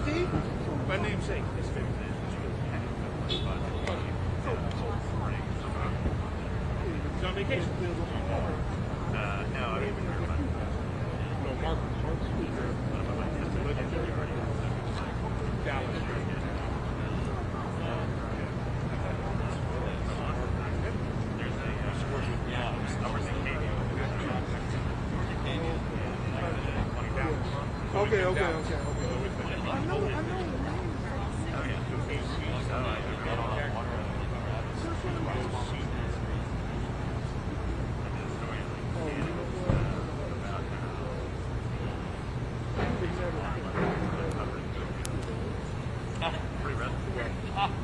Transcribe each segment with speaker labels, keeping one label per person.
Speaker 1: Steve?
Speaker 2: My namesake is Steve. He's on vacation. No, I don't even remember. No, Marcus. That's a legendary artist. Dallas.
Speaker 1: Okay. I know.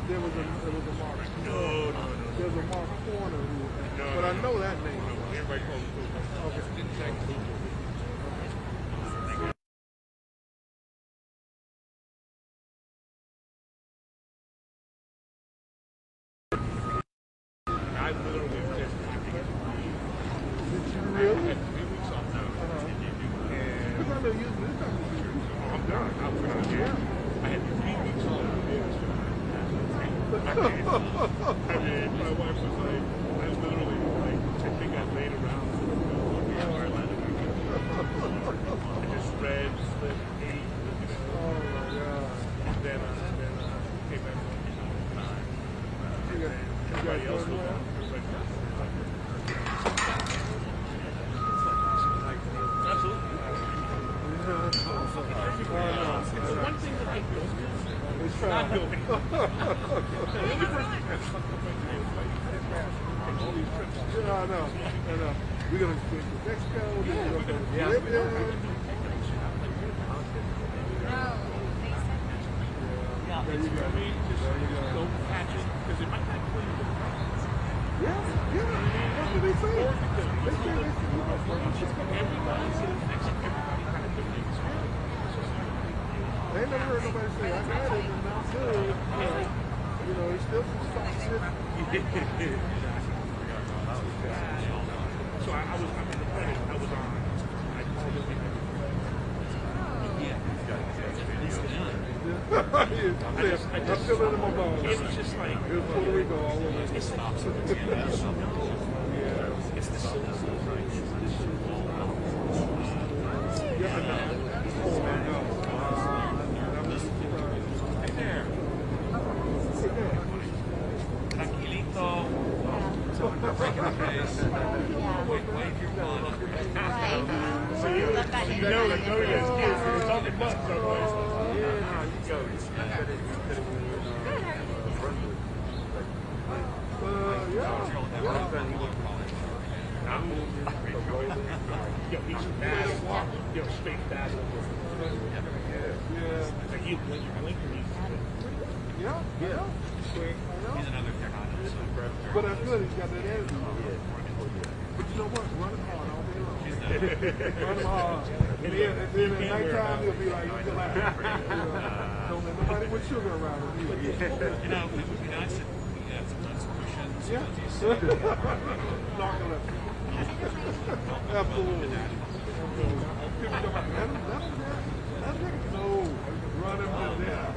Speaker 1: There was a Mark. No. There's a Mark Corner but I know that name.
Speaker 2: Everybody calls him. Okay. I literally just
Speaker 1: really?
Speaker 2: had 3 weeks off now. And
Speaker 1: Because I know you this time of year.
Speaker 2: I'm done. I was on the air. I had 3 weeks off. I mean, my wife was like, I literally, like, I think I laid around I just read, slept, ate,
Speaker 1: Oh my God.
Speaker 2: then came back home. Everybody else was on. Absolutely. It's the one thing that I don't do.
Speaker 1: It's
Speaker 2: Not
Speaker 1: trying.
Speaker 2: building. The only person that has all these trips.
Speaker 1: Yeah, I know. We're going to Mexico. Then we're going to Libya. There you go.
Speaker 2: I mean, just don't catch it because it might not kill you.
Speaker 1: Yeah. That's what they say. They say.
Speaker 2: Everybody says everybody kind of different experience.
Speaker 1: I ain't never heard nobody say, I got it, and I'm good. You know, it's still some soft shit.
Speaker 2: So I was, I mean, the point is, I was on, I called it.
Speaker 1: I'm still in my bones.
Speaker 2: It was just like,
Speaker 1: It was Puerto Rico all over.
Speaker 2: it's the opposite. It's the citizens.
Speaker 1: Yeah, I know. Oh, I know.
Speaker 2: Hey there. Tranquilito. Breaking the face. Wave your gun. So you know you guys kids, you're talking nuts otherwise. Yeah, you go. Yo, he's fast. Yo, straight fast. Like you, when you're blinking,
Speaker 1: Yeah.
Speaker 3: He's another technologist.
Speaker 1: But that's good. He's got that energy. But you know what? Running hard all day long. Running hard. And then at nighttime, he'll be like, don't let nobody put sugar around him.
Speaker 3: You know, it would be nice if we had some cushions.
Speaker 1: Yeah. Narcolepsy. Absolutely. People go like, let him no, run him to death.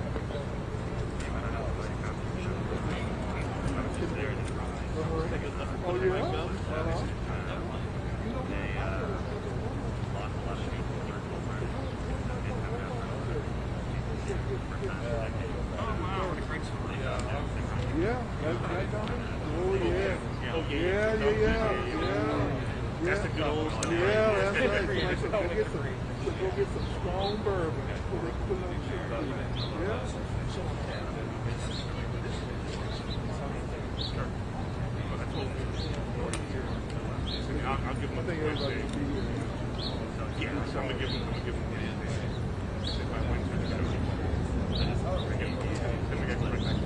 Speaker 1: Oh, yeah? Yeah, that's right, Dominic. Oh, yeah.
Speaker 2: That's the good old stuff.
Speaker 1: Yeah, that's right. So go get some strong bourbon. So they can put it on sugar. Yeah.
Speaker 2: I'll give him
Speaker 1: I think everybody will be here.
Speaker 2: Yeah, so I'm going to give him if I win to the show. Then we get right back to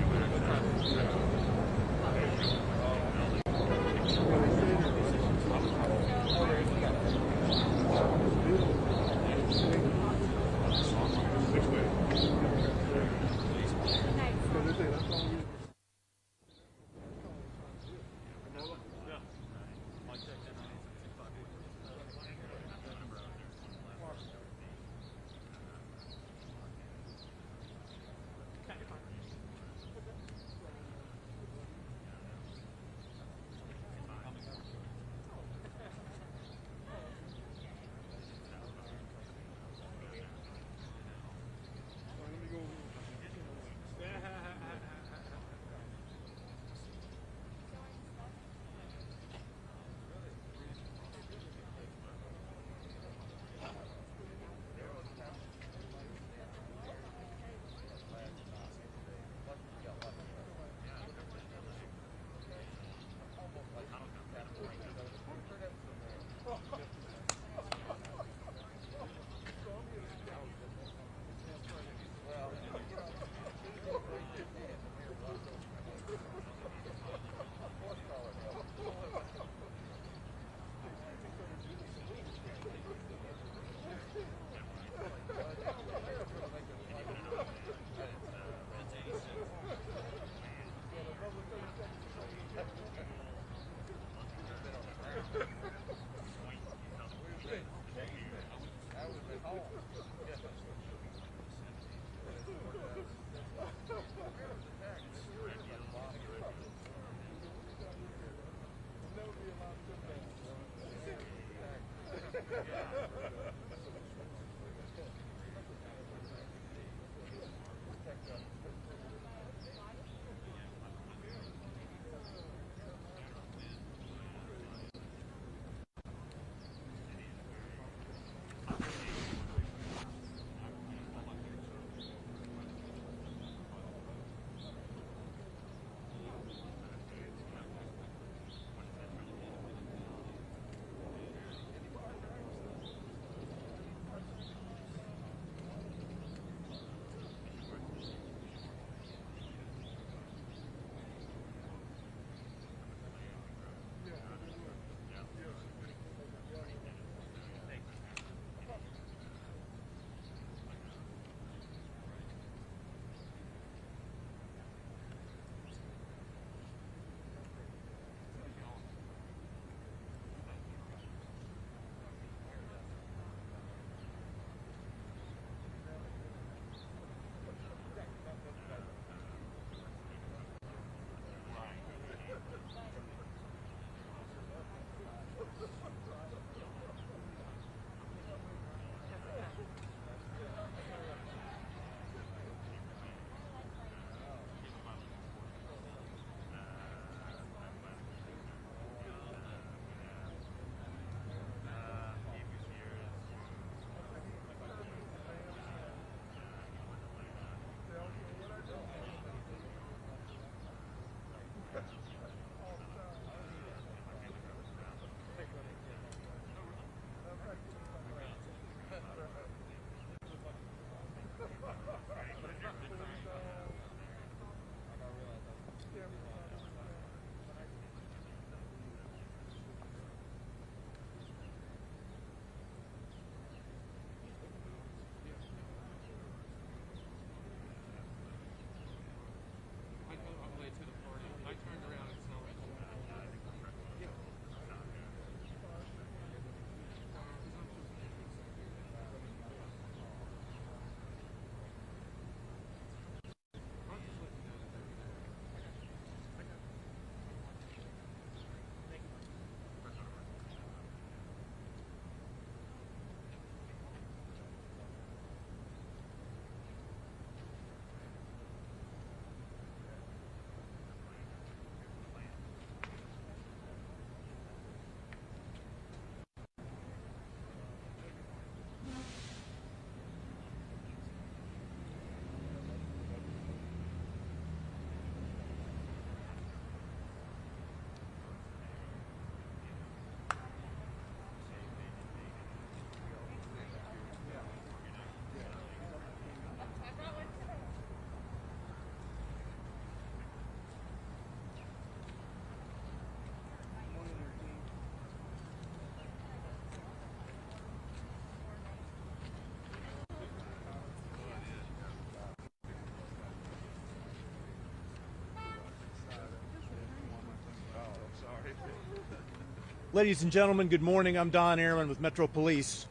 Speaker 4: Ladies and gentlemen, good morning. I'm Don Ehrman with Metro Police.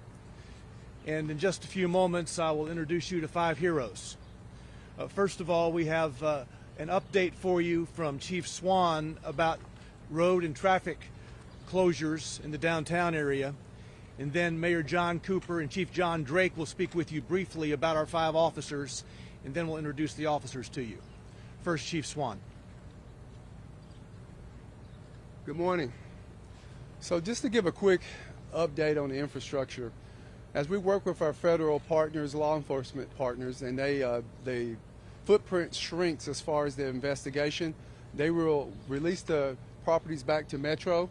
Speaker 4: And in just a few moments, I will introduce you to 5 heroes. First of all, we have an update for you from Chief Swan about road and traffic closures in the downtown area. And then Mayor John Cooper and Chief John Drake will speak with you briefly about our 5 officers, and then we'll introduce the officers to you. First, Chief Swan.
Speaker 5: Good morning. So just to give a quick update on the infrastructure, as we work with our federal partners, law enforcement partners, and the footprint shrinks as far as the investigation, they will release the properties back to Metro.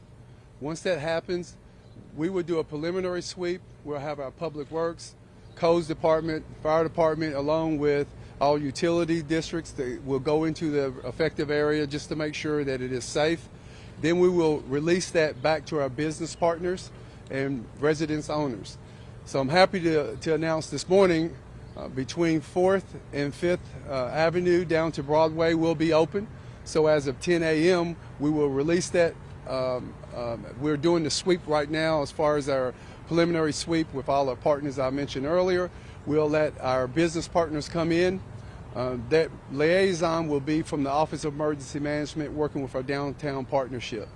Speaker 5: Once that happens, we will do a preliminary sweep. We'll have our public works, codes department, fire department, along with all utility districts that will go into the affected area just to make sure that it is safe. Then we will release that back to our business partners and residence owners. So I'm happy to announce this morning between 4th and 5th Avenue down to Broadway will be open. So as of 10 a.m. we will release that. We're doing the sweep right now as far as our preliminary sweep with all our partners I mentioned earlier. We'll let our business partners come in. That liaison will be from the Office of Emergency Management working with our downtown partnership.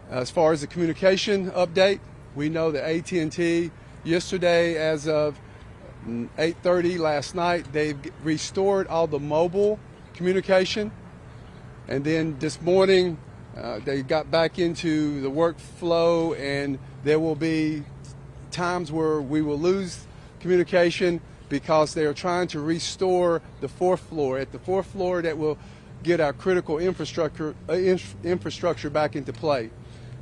Speaker 5: As far as the communication update, We know that AT&T yesterday, as of 8:30 last night, they've restored all the mobile communication. And then this morning, they got back into the workflow, and there will be times where we will lose communication because they are trying to restore the fourth floor. At the fourth floor, that will get our critical infrastructure back into play.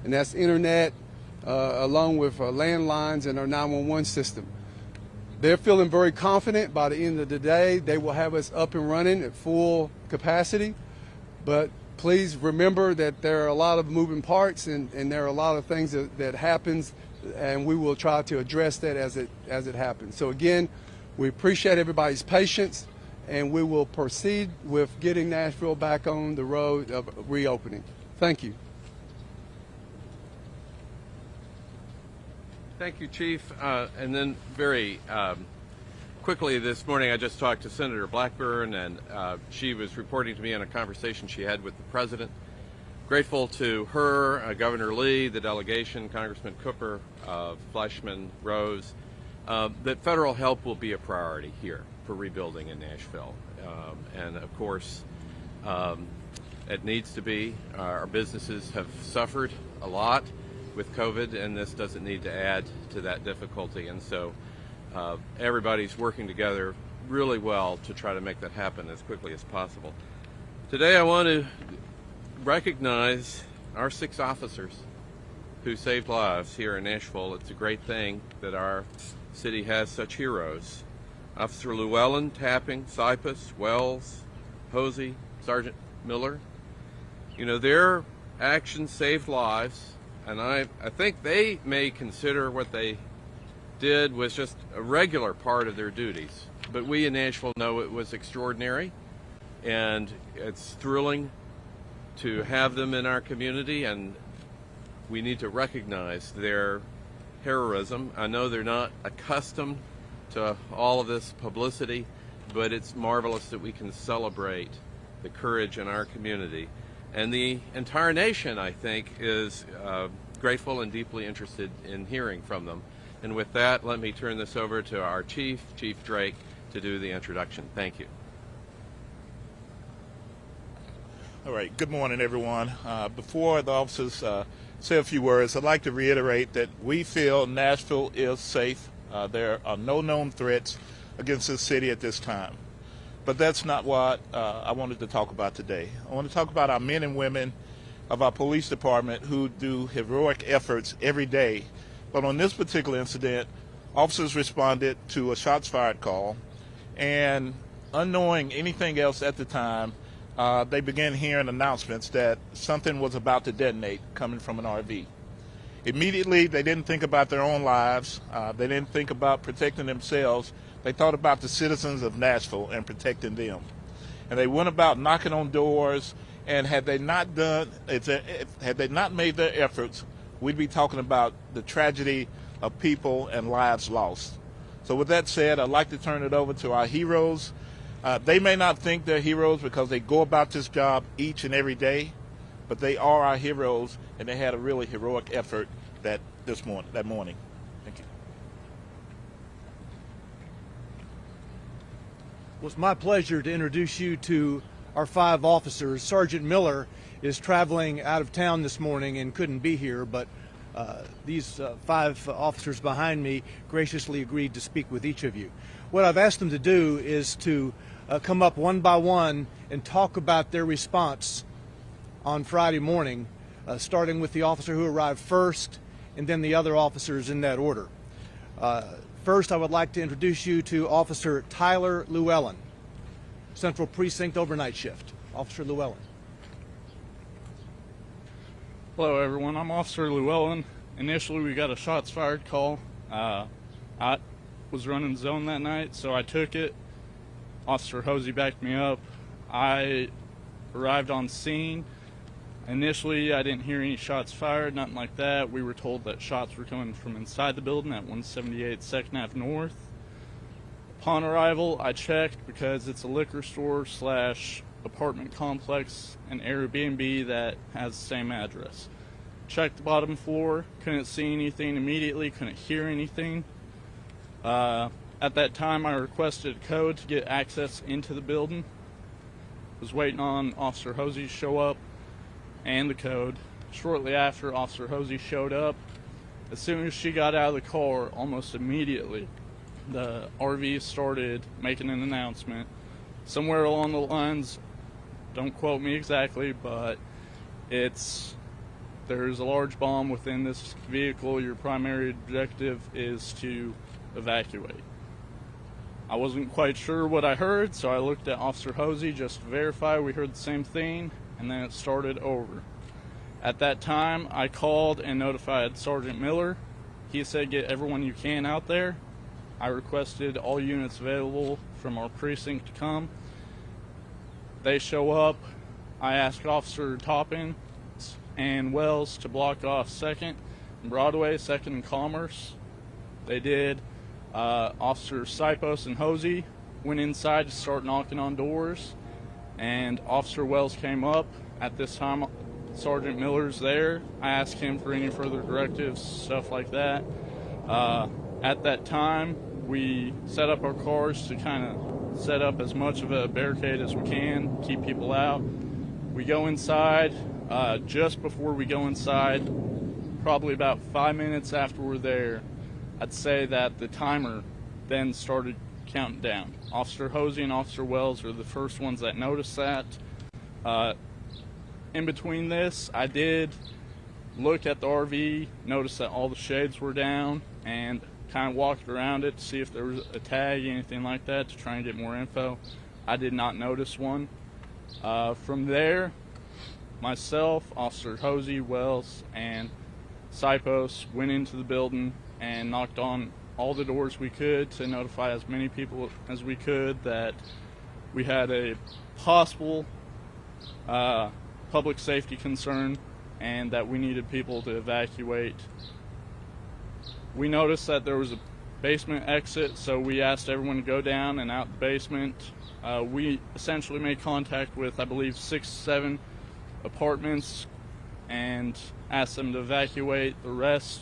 Speaker 5: And that's internet, along with landlines and our 911 system. They're feeling very confident by the end of the day they will have us up and running at full capacity. But please remember that there are a lot of moving parts, and there are a lot of things that happens, and we will try to address that as it happens. So again, we appreciate everybody's patience, and we will proceed with getting Nashville back on the road of reopening. Thank you.
Speaker 6: Thank you, Chief. And then very quickly this morning, I just talked to Senator Blackburn, and she was reporting to me on a conversation she had with the President. Grateful to her, Governor Lee, the delegation, Congressman Cooper, Fleischman, Rose, that federal help will be a priority here for rebuilding in Nashville. And of course, it needs to be. Our businesses have suffered a lot with COVID, and this doesn't need to add to that difficulty. And so everybody's working together really well to try to make that happen as quickly as possible. Today I want to recognize our 6 officers who saved lives here in Nashville. It's a great thing that our city has such heroes. Officer Llewellyn, Tapping, Cypress, Wells, Hosey, Sergeant Miller. You know, their actions saved lives, and I think they may consider what they did was just a regular part of their duties. But we in Nashville know it was extraordinary, and it's thrilling to have them in our community, and we need to recognize their heroism. I know they're not accustomed to all of this publicity, but it's marvelous that we can celebrate the courage in our community. And the entire nation, I think, is grateful and deeply interested in hearing from them. And with that, let me turn this over to our Chief Drake, to do the introduction. Thank you.
Speaker 7: All right, good morning, everyone. Before the officers say a few words, I'd like to reiterate that we feel Nashville is safe. There are no known threats against this city at this time. But that's not what I wanted to talk about today. I want to talk about our men and women of our police department who do heroic efforts every day. But on this particular incident, officers responded to a shots fired call, and unknowing anything else at the time, they began hearing announcements that something was about to detonate coming from an RV. Immediately, they didn't think about their own lives. They didn't think about protecting themselves. They thought about the citizens of Nashville and protecting them. And they went about knocking on doors, and had they not made their efforts, we'd be talking about the tragedy of people and lives lost. So with that said, I'd like to turn it over to our heroes. They may not think they're heroes because they go about this job each and every day, but they are our heroes, and they had a really heroic effort that morning. Thank you.
Speaker 4: Well, it's my pleasure to introduce you to our 5 officers. Sergeant Miller is traveling out of town this morning and couldn't be here, but these 5 officers behind me graciously agreed to speak with each of you. What I've asked them to do is to come up one by one and talk about their response on Friday morning, starting with the officer who arrived first and then the other officers in that order. First, I would like to introduce you to Officer Tyler Llewellyn, Central Precinct overnight shift. Officer Llewellyn.
Speaker 8: Hello everyone, I'm Officer Llewellyn. Initially we got a shots fired call. I was running zone that night, so I took it. Officer Hosey backed me up. I arrived on scene. Initially I didn't hear any shots fired, nothing like that. We were told that shots were coming from inside the building at 178 2nd Ave North. Upon arrival, I checked because it's a liquor store / apartment complex and Airbnb that has the same address. checked the bottom floor, couldn't see anything immediately, couldn't hear anything. At that time, I requested a code to get access into the building. Was waiting on Officer Hosey to show up and the code. Shortly after Officer Hosey showed up, as soon as she got out of the car, almost immediately, the RV started making an announcement. Somewhere along the lines, don't quote me exactly, but there's a large bomb within this vehicle. Your primary objective is to evacuate. I wasn't quite sure what I heard, so I looked at Officer Hosey just to verify we heard the same thing, and then it started over. At that time, I called and notified Sergeant Miller. He said, get everyone you can out there. I requested all units available from our precinct to come. They show up. I asked Officer Toppin and Wells to block off 2nd and Broadway, 2nd and Commerce. They did. Officer Sipos and Hosey went inside to start knocking on doors, and Officer Wells came up. At this time, Sergeant Miller's there. I asked him for any further directives, stuff like that. At that time, we set up our cars to kind of set up as much of a barricade as we can, keep people out. We go inside. Just before we go inside, probably about 5 minutes after we're there, I'd say that the timer then started counting down. Officer Hosey and Officer Wells are the first ones that noticed that. In between this, I did look at the RV, noticed that all the shades were down, and kind of walked around it to see if there was a tag, anything like that, to try and get more info. I did not notice one. From there, myself, Officer Hosey, Wells, and Sipos went into the building and knocked on all the doors we could to notify as many people as we could that we had a possible public safety concern and that we needed people to evacuate. We noticed that there was a basement exit, so we asked everyone to go down and out the basement. We essentially made contact with, I believe, 6, 7 apartments and asked them to evacuate. The rest,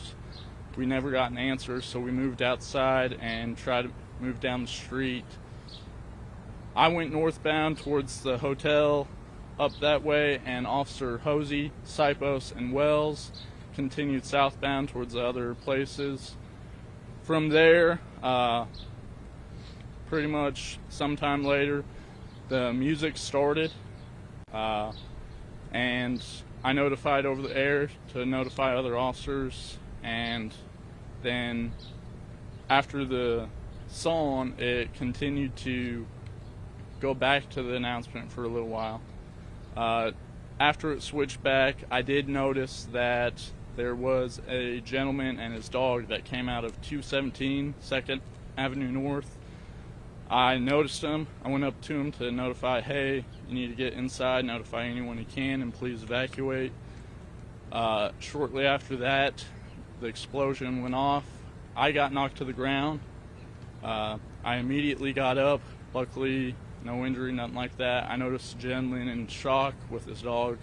Speaker 8: we never got an answer, so we moved outside and tried to move down the street. I went northbound towards the hotel up that way, and Officer Hosey, Sipos, and Wells continued southbound towards the other places. From there, pretty much sometime later, the music started, and I notified over the air to notify other officers, and then after the song, it continued to go back to the announcement for a little while. After it switched back, I did notice that there was a gentleman and his dog that came out of 217 2nd Avenue North. I noticed him. I went up to him to notify, hey, you need to get inside, notify anyone you can, and please evacuate. Shortly after that, the explosion went off. I got knocked to the ground. I immediately got up. Luckily, no injury, nothing like that. I noticed a gentleman in shock with his dog.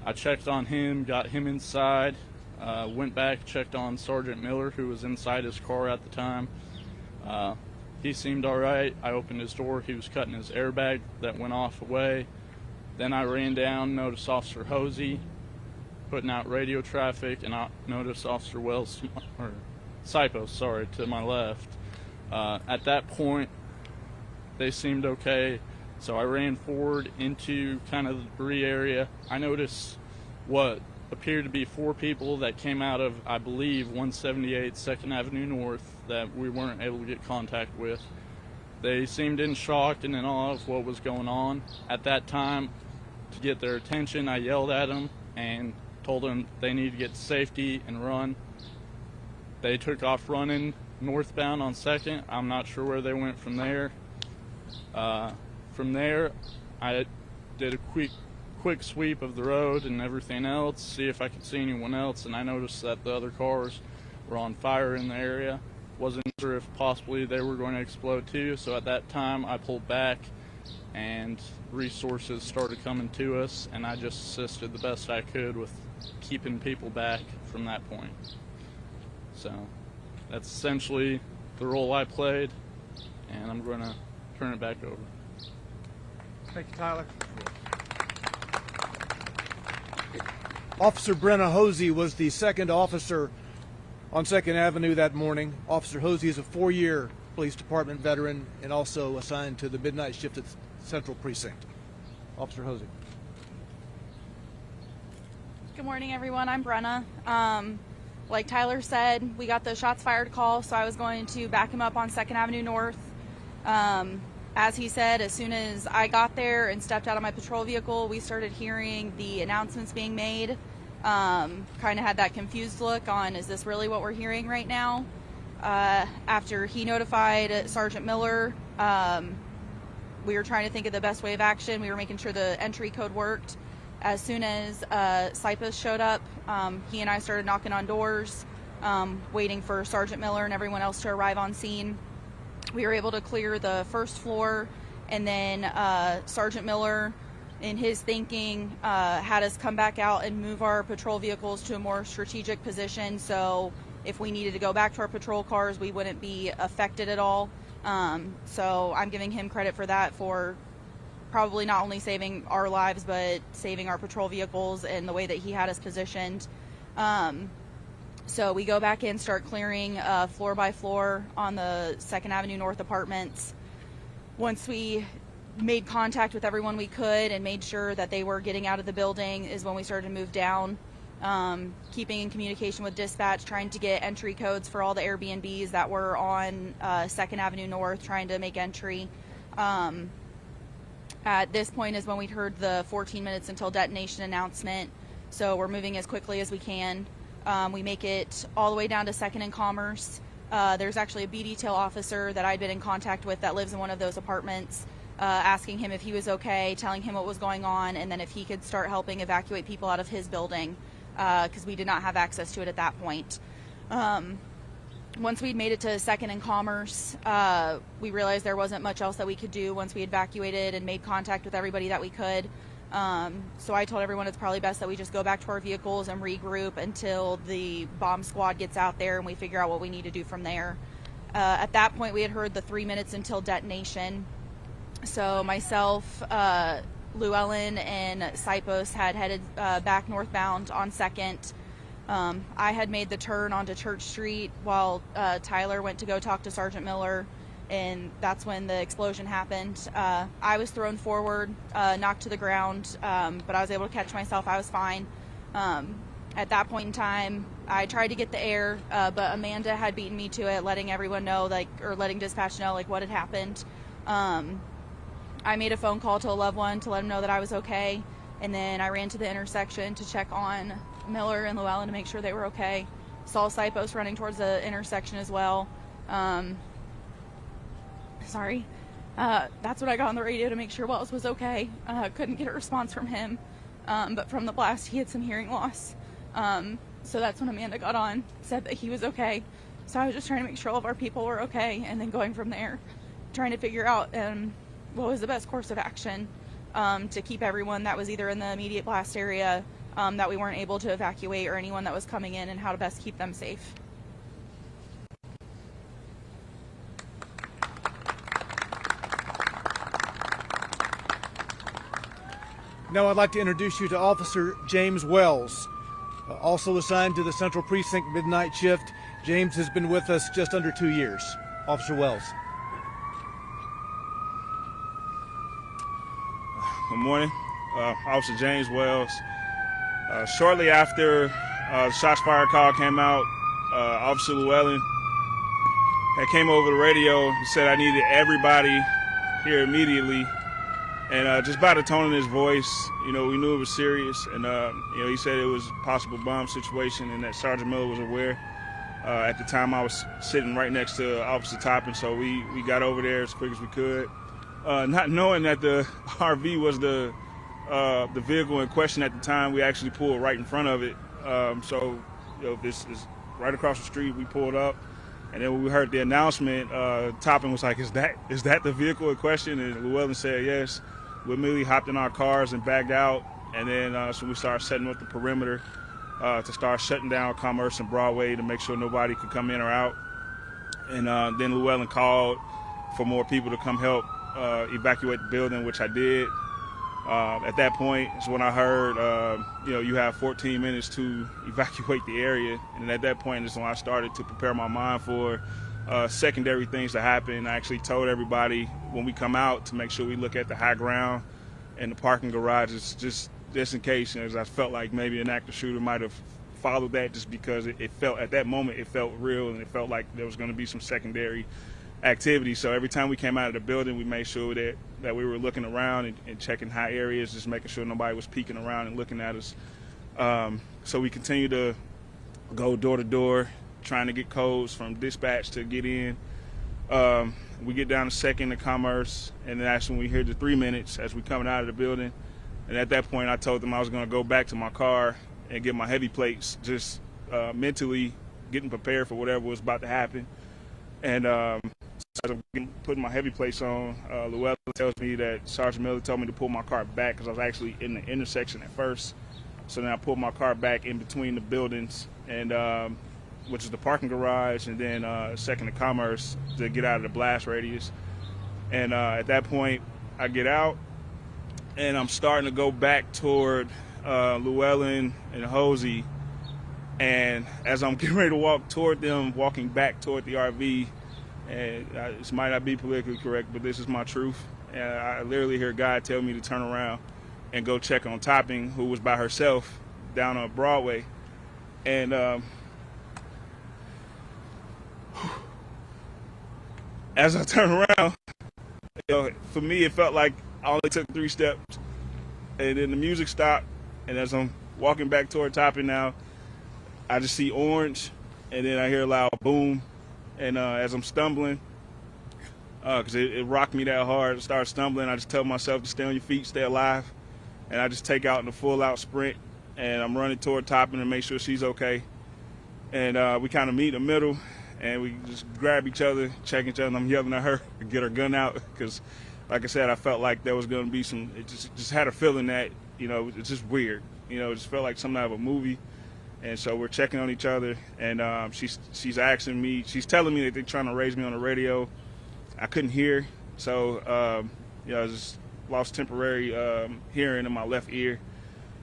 Speaker 8: I checked on him, got him inside, went back, checked on Sergeant Miller, who was inside his car at the time. He seemed all right. I opened his door. He was cutting his airbag that went off away. Then I ran down, noticed Officer Hosey putting out radio traffic, and I noticed Officer Wells, or Sipos, sorry, to my left. At that point, they seemed okay, so I ran forward into kind of the debris area. I noticed what appeared to be 4 people that came out of, I believe, 178 2nd Avenue North that we weren't able to get contact with. They seemed in shock and in awe of what was going on. At that time, to get their attention, I yelled at them and told them they needed to get to safety and run. They took off running northbound on 2nd. I'm not sure where they went from there. From there, I did a quick sweep of the road and everything else, see if I could see anyone else, and I noticed that the other cars were on fire in the area. Wasn't sure if possibly they were going to explode too, so at that time I pulled back and resources started coming to us, and I just assisted the best I could with keeping people back from that point. So that's essentially the role I played, and I'm going to turn it back over.
Speaker 4: Thank you, Tyler. Officer Brenna Hosey was the second officer on 2nd Avenue that morning. Officer Hosey is a 4-year police department veteran and also assigned to the midnight shift at Central Precinct. Officer Hosey.
Speaker 9: Good morning, everyone. I'm Brenna. Like Tyler said, we got the shots fired call, so I was going to back him up on 2nd Avenue North. As he said, as soon as I got there and stepped out of my patrol vehicle, we started hearing the announcements being made. Kind of had that confused look on, is this really what we're hearing right now? After he notified Sergeant Miller, we were trying to think of the best way of action. We were making sure the entry code worked. As soon as Cypus showed up, he and I started knocking on doors, waiting for Sergeant Miller and everyone else to arrive on scene. We were able to clear the first floor, and then Sergeant Miller, in his thinking, had us come back out and move our patrol vehicles to a more strategic position, so if we needed to go back to our patrol cars, we wouldn't be affected at all. So I'm giving him credit for that, for probably not only saving our lives, but saving our patrol vehicles and the way that he had us positioned. So we go back in, start clearing floor by floor on the 2nd Avenue North apartments. Once we made contact with everyone we could and made sure that they were getting out of the building is when we started to move down, keeping in communication with dispatch, trying to get entry codes for all the Airbnbs that were on 2nd Avenue North, trying to make entry. At this point is when we heard the 14 minutes until detonation announcement, so we're moving as quickly as we can. We make it all the way down to 2nd and Commerce. There's actually a B detail officer that I'd been in contact with that lives in one of those apartments, asking him if he was okay, telling him what was going on, and then if he could start helping evacuate people out of his building, because we did not have access to it at that point. Once we'd made it to 2nd and Commerce, we realized there wasn't much else that we could do once we evacuated and made contact with everybody that we could. So I told everyone it's probably best that we just go back to our vehicles and regroup until the bomb squad gets out there and we figure out what we need to do from there. At that point, we had heard the 3 minutes until detonation. So myself, Llewellyn, and Cypos had headed back northbound on 2nd. I had made the turn onto Church Street while Tyler went to go talk to Sergeant Miller, and that's when the explosion happened. I was thrown forward, knocked to the ground, but I was able to catch myself. I was fine. At that point in time, I tried to get the air, but Amanda had beaten me to it, letting everyone know, or letting dispatch know, what had happened. I made a phone call to a loved one to let them know that I was okay, and then I ran to the intersection to check on Miller and Llewellyn to make sure they were okay. Saw Cypos running towards the intersection as well. That's when I got on the radio to make sure Wells was okay. Couldn't get a response from him, but from the blast he had some hearing loss. So that's when Amanda got on, said that he was okay. So I was just trying to make sure all of our people were okay, and then going from there, trying to figure out what was the best course of action to keep everyone that was either in the immediate blast area that we weren't able to evacuate, or anyone that was coming in, and how to best keep them safe.
Speaker 4: Now I'd like to introduce you to Officer James Wells, also assigned to the Central Precinct Midnight Shift. James has been with us just under 2 years. Officer Wells.
Speaker 10: Good morning. Officer James Wells. Shortly after the shots fired call came out, Officer Llewellyn had came over the radio and said I needed everybody here immediately. And just by the tone of his voice, we knew it was serious. And, he said it was a possible bomb situation and that Sergeant Miller was aware. At the time, I was sitting right next to Officer Toppin, so we got over there as quick as we could. Not knowing that the RV was the vehicle in question at the time, we actually pulled right in front of it. This is right across the street. We pulled up, and then when we heard the announcement, Toppin was like, "Is that the vehicle in question?" And Llewellyn said yes. We immediately hopped in our cars and bagged out, and then so we started setting up the perimeter. to start shutting down Commerce and Broadway to make sure nobody could come in or out. And then Llewellyn called for more people to come help evacuate the building, which I did. At that point is when I heard, you have 14 minutes to evacuate the area. And at that point is when I started to prepare my mind for secondary things to happen. I actually told everybody when we come out to make sure we look at the high ground and the parking garages, just in case, as I felt like maybe an active shooter might have followed that, just because it felt, at that moment, it felt real, and it felt like there was going to be some secondary activity. So every time we came out of the building, we made sure that we were looking around and checking high areas, just making sure nobody was peeking around and looking at us. So we continue to go door to door, trying to get codes from dispatch to get in. We get down to 2nd and Commerce, and that's when we hear the 3 minutes as we coming out of the building. And at that point, I told them I was going to go back to my car and get my heavy plates, just mentally getting prepared for whatever was about to happen. And as I'm putting my heavy plates on, Llewellyn tells me that Sergeant Miller told me to pull my car back because I was actually in the intersection at first. So then I pulled my car back in between the buildings, and which is the parking garage, and then 2nd and Commerce to get out of the blast radius. And at that point, I get out, and I'm starting to go back toward Llewellyn and Hosey. And as I'm getting ready to walk toward them, walking back toward the RV, and this might not be politically correct, but this is my truth. And I literally hear God tell me to turn around and go check on Topping, who was by herself down on Broadway. And as I turn around, for me, it felt like I only took 3 steps, and then the music stopped. And as I'm walking back toward Topping now, I just see orange, and then I hear a loud boom. And as I'm stumbling, because it rocked me that hard, I start stumbling. I just tell myself to stay on your feet, stay alive. And I just take out in a full-out sprint, and I'm running toward Topping to make sure she's okay. And we kind of meet in the middle, and we just grab each other, check each other, and I'm yelling at her to get her gun out because, like I said, I felt like there was going to be some, it just had a feeling that, it's just weird. It just felt like something out of a movie. And so we're checking on each other, and she's asking me, she's telling me that they're trying to raise me on the radio. I couldn't hear, so I just lost temporary hearing in my left ear.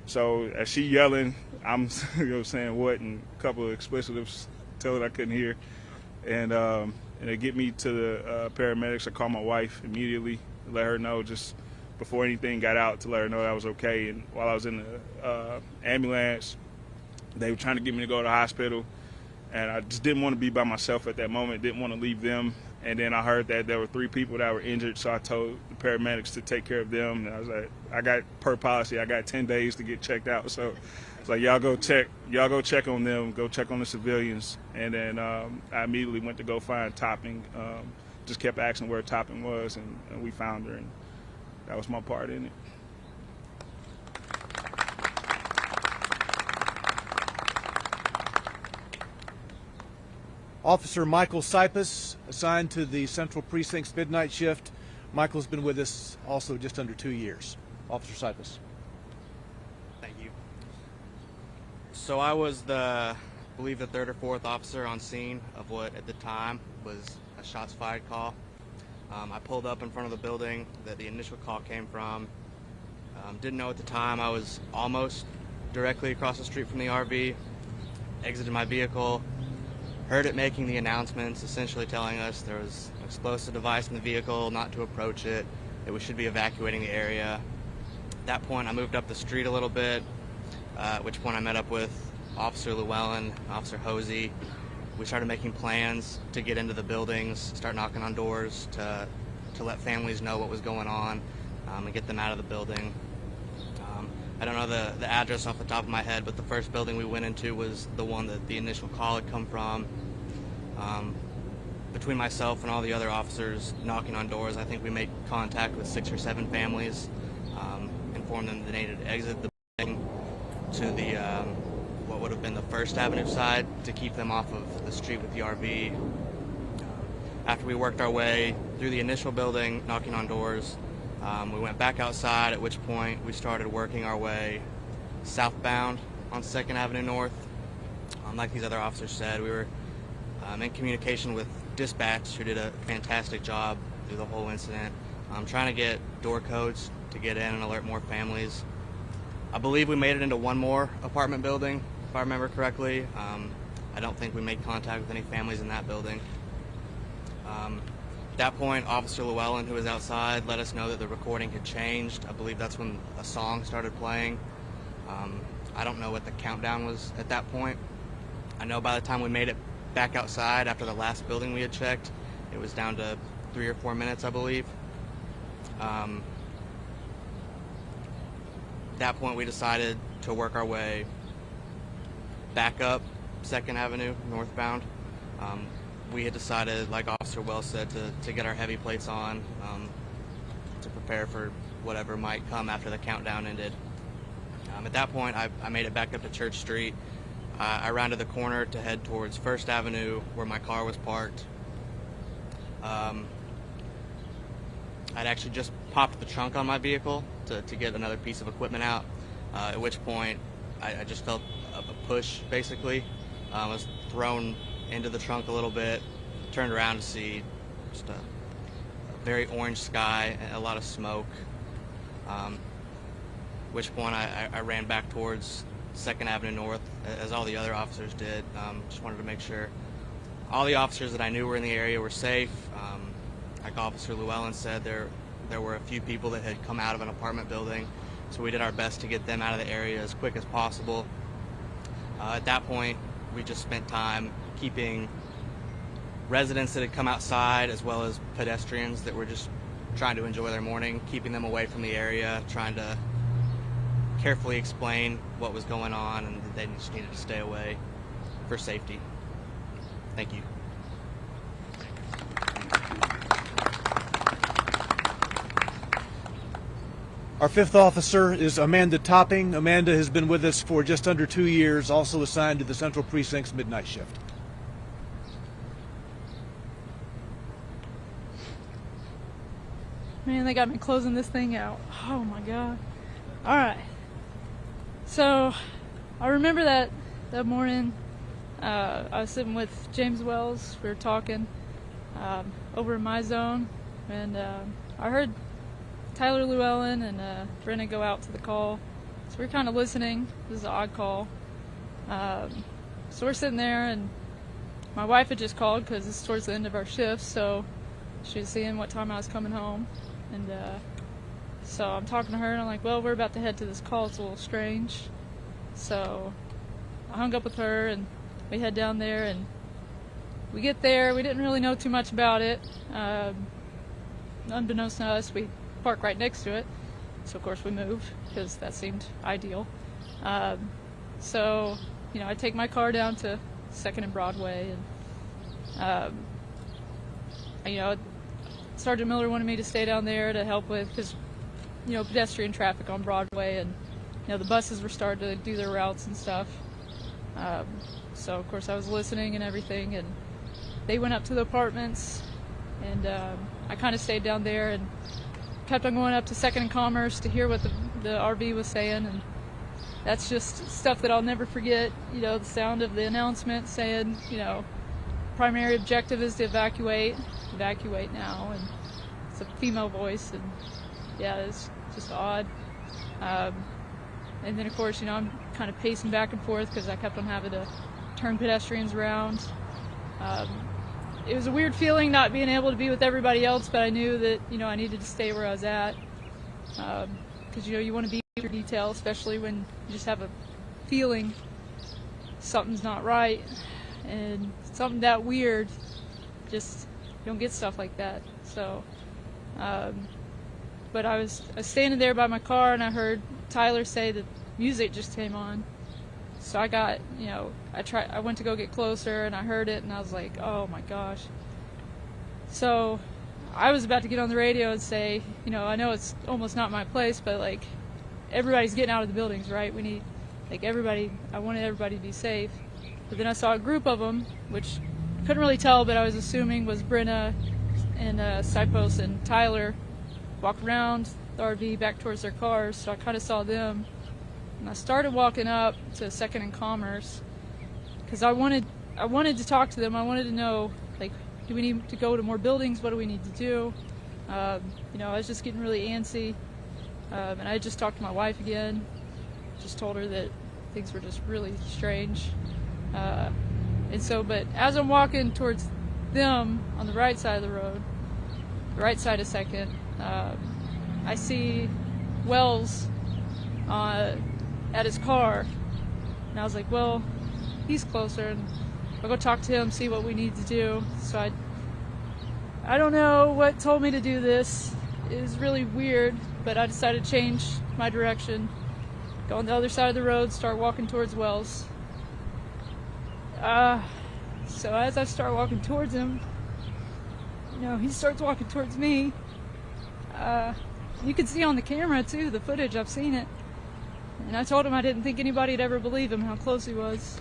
Speaker 10: So as she yelling, I'm saying what, and a couple of explicitives, tell her I couldn't hear. And they get me to the paramedics. I call my wife immediately to let her know, just before anything got out, to let her know that I was okay. And while I was in the ambulance, they were trying to get me to go to the hospital, and I just didn't want to be by myself at that moment, didn't want to leave them. And then I heard that there were 3 people that were injured, so I told the paramedics to take care of them. And I was like, per policy, I got 10 days to get checked out. So it's like, y'all go check on them, go check on the civilians. And then I immediately went to go find Topping, just kept asking where Topping was, and we found her, and that was my part in it.
Speaker 4: Officer Michael Sipus, assigned to the Central Precinct's midnight shift. Michael's been with us also just under 2 years. Officer Sipus.
Speaker 11: Thank you. So I was I believe the 3rd or 4th officer on scene of what at the time was a shots fired call. I pulled up in front of the building that the initial call came from. Didn't know at the time I was almost directly across the street from the RV. Exited my vehicle. Heard it making the announcements, essentially telling us there was an explosive device in the vehicle, not to approach it, that we should be evacuating the area. At that point, I moved up the street a little bit, at which point I met up with Officer Llewellyn, Officer Hosey. We started making plans to get into the buildings, start knocking on doors to let families know what was going on, and get them out of the building. I don't know the address off the top of my head, but the first building we went into was the one that the initial call had come from. Between myself and all the other officers knocking on doors, I think we made contact with 6 or 7 families, informed them that they needed to exit the building to the what would have been the First Avenue side to keep them off of the street with the RV. After we worked our way through the initial building, knocking on doors, we went back outside, at which point we started working our way southbound on 2nd Avenue North. Like these other officers said, we were in communication with dispatch, who did a fantastic job through the whole incident. Trying to get door codes to get in and alert more families. I believe we made it into one more apartment building, if I remember correctly. I don't think we made contact with any families in that building. At that point, Officer Llewellyn, who was outside, let us know that the recording had changed. I believe that's when a song started playing. I don't know what the countdown was at that point. I know by the time we made it back outside after the last building we had checked, it was down to 3 or 4 minutes, I believe. At that point, we decided to work our way back up 2nd Avenue northbound. We had decided, like Officer Wells said, to get our heavy plates on to prepare for whatever might come after the countdown ended. At that point, I made it back up to Church Street. I rounded the corner to head towards 1st Avenue, where my car was parked. I'd actually just popped the trunk on my vehicle to get another piece of equipment out, at which point I just felt a push, basically. I was thrown into the trunk a little bit, turned around to see just a very orange sky and a lot of smoke, at which point I ran back towards 2nd Avenue North, as all the other officers did. Just wanted to make sure all the officers that I knew were in the area were safe. Like Officer Llewellyn said, there were a few people that had come out of an apartment building, so we did our best to get them out of the area as quick as possible. At that point, we just spent time keeping residents that had come outside, as well as pedestrians that were just trying to enjoy their morning, keeping them away from the area, trying to carefully explain what was going on and that they just needed to stay away for safety. Thank you.
Speaker 4: Our 5th officer is Amanda Topping. Amanda has been with us for just under 2 years, also assigned to the Central Precinct's midnight shift.
Speaker 12: Man, they got me closing this thing out. Oh my God. All right. So I remember that morning, I was sitting with James Wells. We were talking over in my zone, and I heard Tyler Llewellyn and Brenna go out to the call. So we're kind of listening. This is an odd call. So we're sitting there, and my wife had just called because it's towards the end of our shift, so she was seeing what time I was coming home. And so I'm talking to her, and I'm like, well, we're about to head to this call. It's a little strange. So I hung up with her, and we head down there, and we get there. We didn't really know too much about it. Unbeknownst to us, we park right next to it. So, of course, we moved because that seemed ideal. So, I take my car down to 2nd and Broadway, and, Sergeant Miller wanted me to stay down there to help with, because, pedestrian traffic on Broadway, and, the buses were starting to do their routes and stuff. So, of course, I was listening and everything, and they went up to the apartments, and I kind of stayed down there and kept on going up to 2nd and Commerce to hear what the RV was saying, and that's just stuff that I'll never forget. The sound of the announcement saying, primary objective is to evacuate now, and it's a female voice, and yeah, it's just odd. And then, of course, I'm kind of pacing back and forth because I kept on having to turn pedestrians around. It was a weird feeling not being able to be with everybody else, but I knew that, I needed to stay where I was at. Because, you want to be in your detail, especially when you just have a feeling something's not right. And something that weird, just, you don't get stuff like that. So, but I was standing there by my car, and I heard Tyler say that music just came on. So I got, I went to go get closer, and I heard it, and I was like, oh my gosh. So I was about to get on the radio and say, I know it's almost not my place, but like, everybody's getting out of the buildings, right? We need, I wanted everybody to be safe. But then I saw a group of them, which I couldn't really tell, but I was assuming was Brenna and Sipos and Tyler, walk around the RV back towards their cars. So I kind of saw them. and I started walking up to 2nd and Commerce because I wanted to talk to them. I wanted to know, like, do we need to go to more buildings? What do we need to do? You know, I was just getting really antsy, and I just talked to my wife again. Just told her that things were just really strange. And so, but as I'm walking towards them on the right side of the road, the right side of 2nd, I see Wells at his car, and I was like, well, he's closer, and I'll go talk to him, see what we need to do. So I don't know what told me to do this. It was really weird, but I decided to change my direction, go on the other side of the road, start walking towards Wells. So as I start walking towards him, you know, he starts walking towards me. You can see on the camera too, the footage, I've seen it. And I told him I didn't think anybody'd ever believe him how close he was.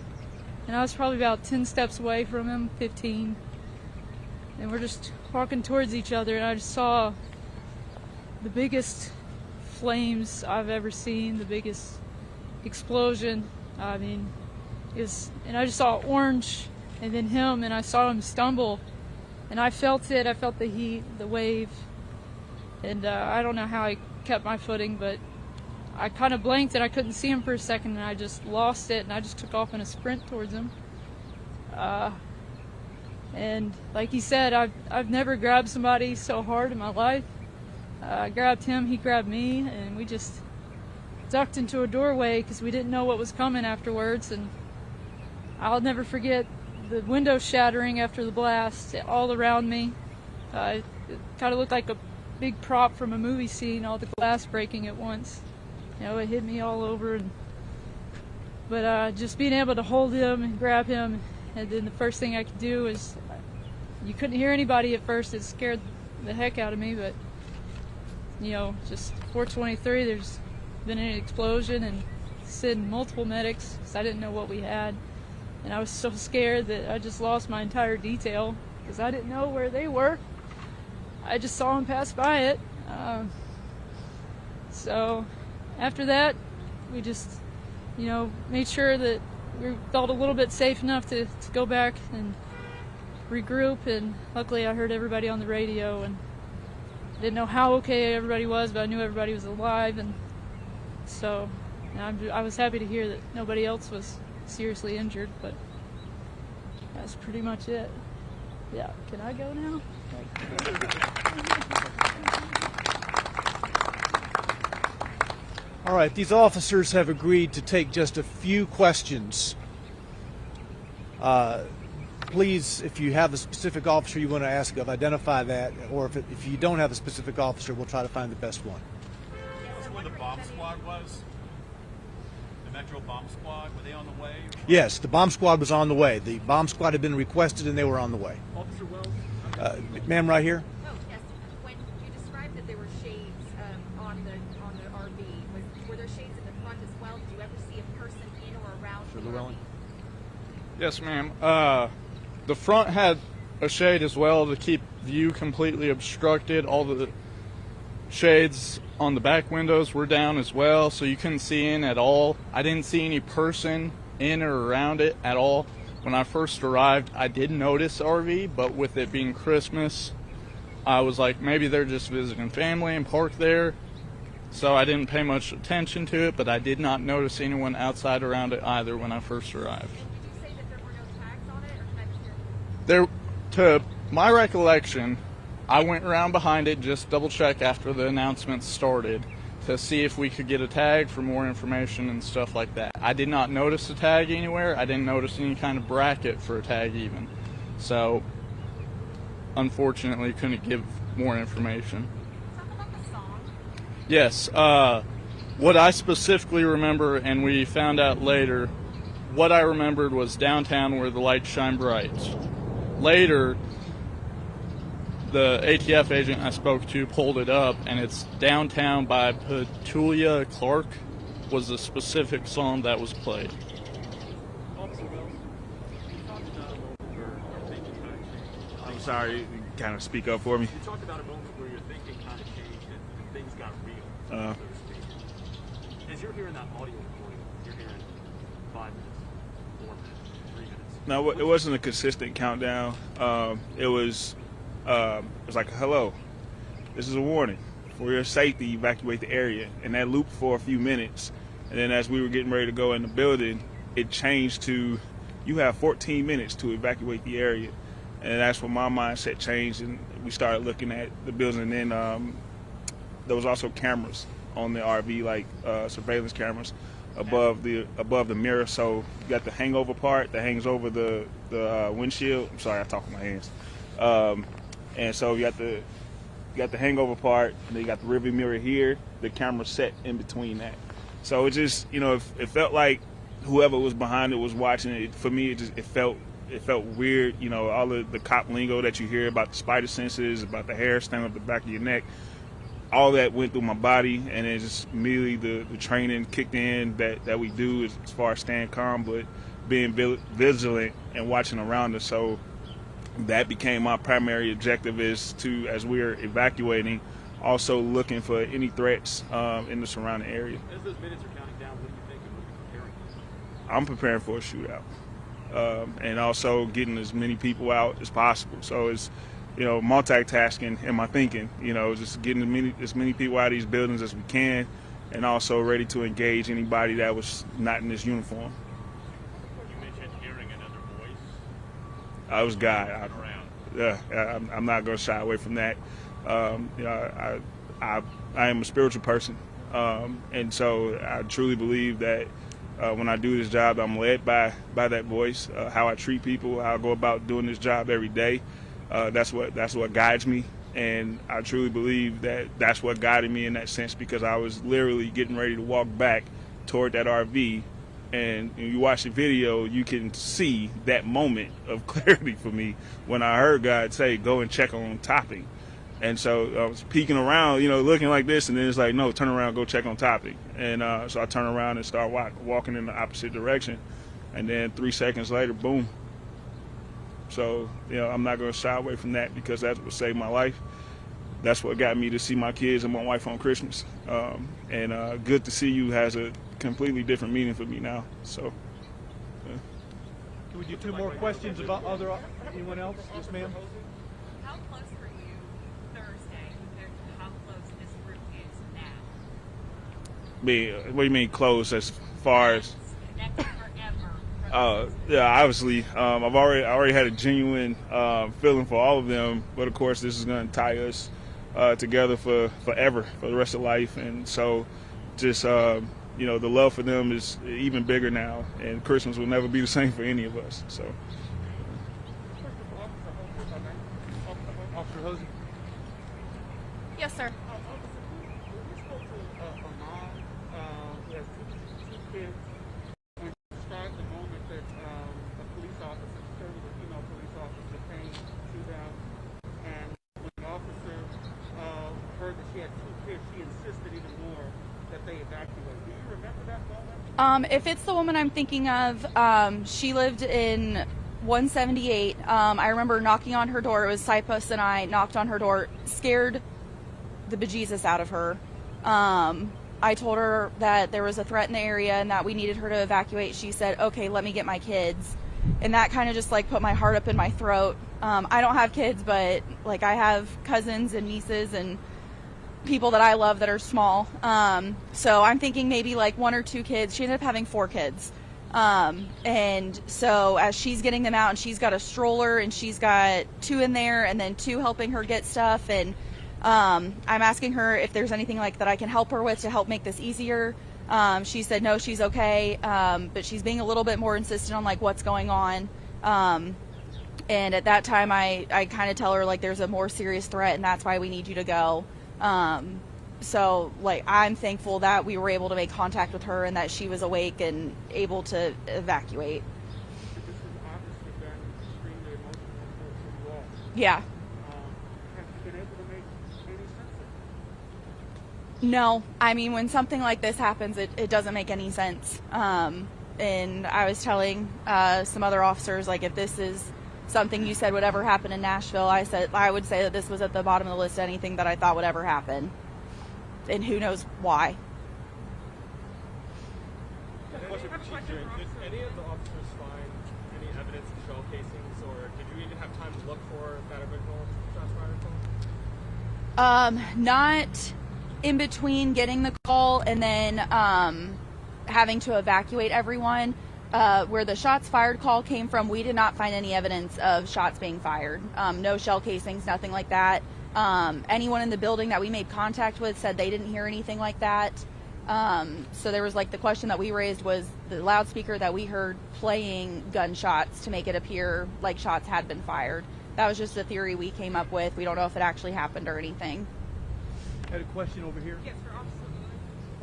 Speaker 12: And I was probably about 10 steps away from him, 15. And we're just walking towards each other, and I just saw the biggest flames I've ever seen, the biggest explosion. I mean, and I just saw orange, and then him, and I saw him stumble, and I felt it. I felt the heat, the wave, and I don't know how I kept my footing, but I kind of blanked and I couldn't see him for a second, and I just lost it, and I just took off in a sprint towards him. And like he said, I've never grabbed somebody so hard in my life. I grabbed him, he grabbed me, and we just ducked into a doorway because we didn't know what was coming afterwards. And I'll never forget the window shattering after the blast all around me. It kind of looked like a big prop from a movie scene, all the glass breaking at once. You know, it hit me all over. But just being able to hold him and grab him, and then the first thing I could do is, you couldn't hear anybody at first. It scared the heck out of me, but you know, just 423, there's been an explosion, and sent multiple medics because I didn't know what we had. And I was so scared that I just lost my entire detail because I didn't know where they were. I just saw them pass by it. So after that, we just, you know, made sure that we felt a little bit safe enough to go back and regroup. And luckily I heard everybody on the radio, and didn't know how okay everybody was, but I knew everybody was alive. And so I was happy to hear that nobody else was seriously injured, but that's pretty much it. Yeah, can I go now?
Speaker 4: All right, these officers have agreed to take just a few questions. Please, if you have a specific officer you want to ask of, identify that, or if you don't have a specific officer, we'll try to find the best one.
Speaker 3: Is this where the bomb squad was? The Metro bomb squad, were they on the way?
Speaker 4: Yes, the bomb squad was on the way. The bomb squad had been requested, and they were on the way.
Speaker 3: Officer Wells?
Speaker 4: Ma'am, right here.
Speaker 13: Oh, yes. When you described that there were shades on the RV, were there shades in the front as well? Did you ever see a person in or around the RV?
Speaker 8: Yes, ma'am. The front had a shade as well to keep view completely obstructed. All the shades on the back windows were down as well, so you couldn't see in at all. I didn't see any person in or around it at all. When I first arrived, I did notice RV, but with it being Christmas, I was like, maybe they're just visiting family and parked there. So I didn't pay much attention to it, but I did not notice anyone outside around it either when I first arrived.
Speaker 13: Did you say that there were no tags on it, or did I mishear?
Speaker 8: There, to my recollection, I went around behind it, just double check after the announcement started to see if we could get a tag for more information and stuff like that. I did not notice a tag anywhere. I didn't notice any kind of bracket for a tag even. So, unfortunately, couldn't give more information.
Speaker 13: Talk about the song.
Speaker 8: Yes, what I specifically remember, and we found out later, what I remembered was downtown where the lights shine bright. Later, the ATF agent I spoke to pulled it up, and it's Downtown by Petulia Clark was the specific song that was played.
Speaker 3: Officer Wells, you talked about a moment where your thinking kind of changed.
Speaker 10: I'm sorry, you can kind of speak up for me.
Speaker 3: You talked about a moment where your thinking kind of changed and things got real, so to speak. Has your
Speaker 2: you're hearing that audio recording, you're hearing 5 minutes, 4 minutes, 3 minutes.
Speaker 10: No, it wasn't a consistent countdown. It was like, hello, this is a warning. For your safety, evacuate the area. And that looped for a few minutes. And then as we were getting ready to go in the building, it changed to, you have 14 minutes to evacuate the area. And that's when my mindset changed, and we started looking at the building. And then there was also cameras on the RV, like surveillance cameras above the mirror. So you got the hangover part that hangs over the windshield. I'm sorry, I talk with my hands. And so you got the hangover part, and then you got the rearview mirror here. The camera set in between that. So it just, it felt like whoever was behind it was watching it. For me, it felt weird. All the cop lingo that you hear about the spider senses, about the hair standing up the back of your neck. All that went through my body, and then just immediately the training kicked in that we do as far as staying calm, but being vigilant and watching around us. So that became my primary objective, is to, as we're evacuating, also looking for any threats in the surrounding area.
Speaker 2: As those minutes are counting down, what do you think and what are you preparing for?
Speaker 10: I'm preparing for a shootout, and also getting as many people out as possible. So it's multitasking in my thinking, just getting as many people out of these buildings as we can, and also ready to engage anybody that was not in this uniform.
Speaker 2: You mentioned hearing another voice.
Speaker 10: I was God. I'm not going to shy away from that. I am a spiritual person, and so I truly believe that when I do this job, I'm led by that voice. How I treat people, how I go about doing this job every day. That's what guides me, and I truly believe that that's what guided me in that sense, because I was literally getting ready to walk back toward that RV, and when you watch the video, you can see that moment of clarity for me when I heard God say, "Go and check on topping." And so I was peeking around, looking like this, and then it's like, no, turn around, go check on topping. And so I turn around and start walking in the opposite direction, and then 3 seconds later, boom. So, I'm not going to shy away from that, because that's what saved my life. That's what got me to see my kids and my wife on Christmas. And good to see you has a completely different meaning for me now. So,
Speaker 4: Can we do 2 more questions about anyone else? Yes, ma'am.
Speaker 13: How close were you Thursday compared to how close this group is now?
Speaker 10: What do you mean close as far as?
Speaker 13: Connected forever.
Speaker 10: Yeah, obviously, I already had a genuine feeling for all of them, but of course this is going to tie us together forever, for the rest of life. And so just, the love for them is even bigger now, and Christmas will never be the same for any of us. So.
Speaker 4: Officer Hosey.
Speaker 9: Yes, sir.
Speaker 1: We spoke to a mom who has two kids, and described the moment that a police officer, certainly a female police officer, came to them, and when the officer heard that she had 2 kids, she insisted even more that they evacuate. Do you remember that moment?
Speaker 9: If it's the woman I'm thinking of, she lived in 178. I remember knocking on her door. It was Cypus and I knocked on her door, scared the bejesus out of her. I told her that there was a threat in the area and that we needed her to evacuate. She said, okay, let me get my kids. And that kind of just put my heart up in my throat. I don't have kids, but I have cousins and nieces and people that I love that are small. So I'm thinking maybe 1 or 2 kids. She ended up having 4 kids. And so as she's getting them out, and she's got a stroller and she's got 2 in there and then 2 helping her get stuff. And I'm asking her if there's anything that I can help her with to help make this easier. She said no, she's okay, but she's being a little bit more insistent on what's going on. And at that time I kind of tell her there's a more serious threat and that's why we need you to go. So I'm thankful that we were able to make contact with her and that she was awake and able to evacuate.
Speaker 1: This has obviously been extremely emotional for you all.
Speaker 9: Yeah.
Speaker 1: Have you been able to make any sense of it?
Speaker 9: No, I mean, when something like this happens, it doesn't make any sense. And I was telling some other officers, if this is something you said would ever happen in Nashville, I would say that this was at the bottom of the list of anything that I thought would ever happen. And who knows why.
Speaker 14: Question for Chief Jane. Did any of the officers find any evidence of shell casings, or did you even have time to look for that original shots fired call?
Speaker 9: Not in between getting the call and then having to evacuate everyone. Where the shots fired call came from, we did not find any evidence of shots being fired. No shell casings, nothing like that. Anyone in the building that we made contact with said they didn't hear anything like that. So there was like the question that we raised was the loudspeaker that we heard playing gunshots to make it appear like shots had been fired. That was just a theory we came up with. We don't know if it actually happened or anything.
Speaker 4: I had a question over here.
Speaker 15: Yes, for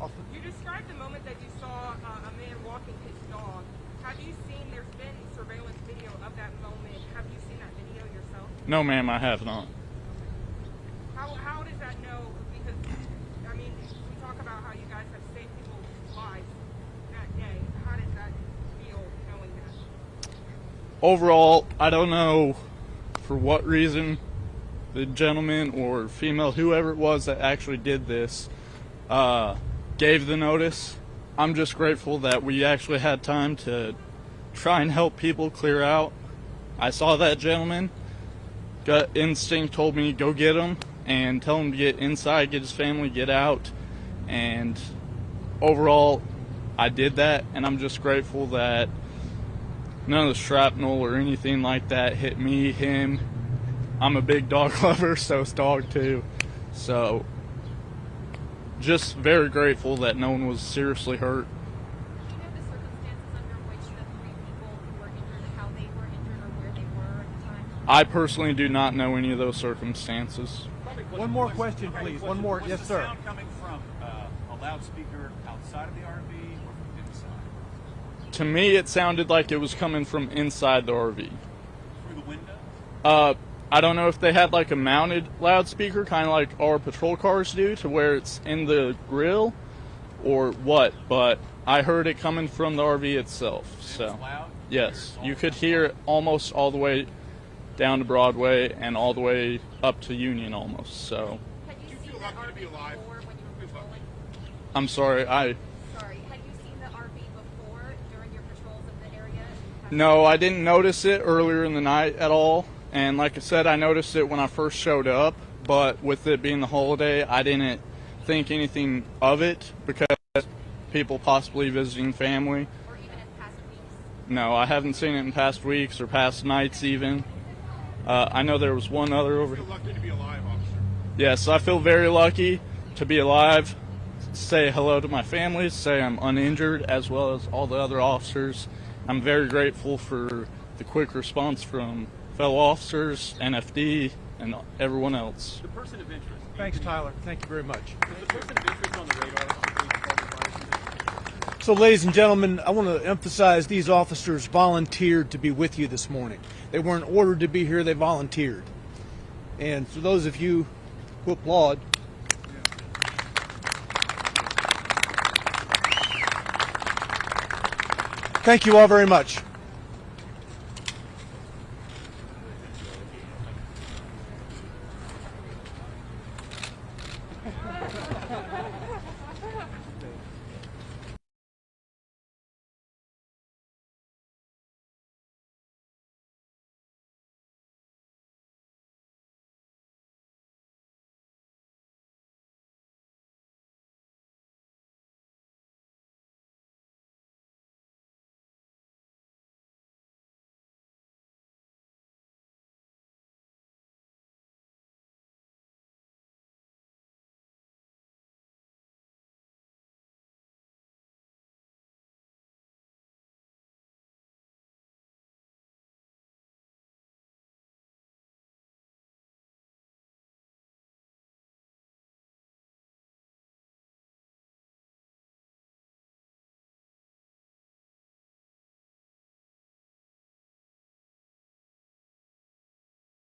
Speaker 15: Officer. You described the moment that you saw a man walking his dog. Have you seen, there's been surveillance video of that moment. Have you seen that video yourself?
Speaker 8: No, ma'am, I have not.
Speaker 15: How does that know? Because, I mean, we talk about how you guys have saved people's lives that day. How does that feel knowing that?
Speaker 8: Overall, I don't know for what reason the gentleman or female, whoever it was that actually did this, gave the notice. I'm just grateful that we actually had time to try and help people clear out. I saw that gentleman. Gut instinct told me go get him and tell him to get inside, get his family, get out. And overall, I did that, and I'm just grateful that none of the shrapnel or anything like that hit me, him. I'm a big dog lover, so it's dog too. So just very grateful that no one was seriously hurt.
Speaker 13: Do you know the circumstances under which the 3 people who were injured, how they were injured or where they were at the time?
Speaker 8: I personally do not know any of those circumstances.
Speaker 4: One more question, please. One more. Yes, sir.
Speaker 3: Was the sound coming from a loudspeaker outside of the RV or from inside?
Speaker 8: To me, it sounded like it was coming from inside the RV.
Speaker 3: Through the window?
Speaker 8: I don't know if they had like a mounted loudspeaker, kind of like our patrol cars do, to where it's in the grill, or what. But I heard it coming from the RV itself. So, yes, you could hear it almost all the way down to Broadway and all the way up to Union almost. So.
Speaker 13: Had you seen the RV before when you were patrolling?
Speaker 8: I'm sorry,
Speaker 13: Sorry, had you seen the RV before during your patrols of the area?
Speaker 8: No, I didn't notice it earlier in the night at all. And like I said, I noticed it when I first showed up, but with it being the holiday, I didn't think anything of it because people possibly visiting family.
Speaker 13: Or even in past weeks?
Speaker 8: No, I haven't seen it in past weeks or past nights even. I know there was one other over here.
Speaker 14: You're lucky to be alive, officer.
Speaker 8: Yes, I feel very lucky to be alive, say hello to my family, say I'm uninjured, as well as all the other officers. I'm very grateful for the quick response from fellow officers, NFD, and everyone else.
Speaker 14: The person of interest.
Speaker 4: Thanks, Tyler. Thank you very much.
Speaker 14: Is the person of interest on the radar?
Speaker 4: So, ladies and gentlemen, I want to emphasize these officers volunteered to be with you this morning. They weren't ordered to be here, they volunteered. And for those of you who applaud, thank you all very much.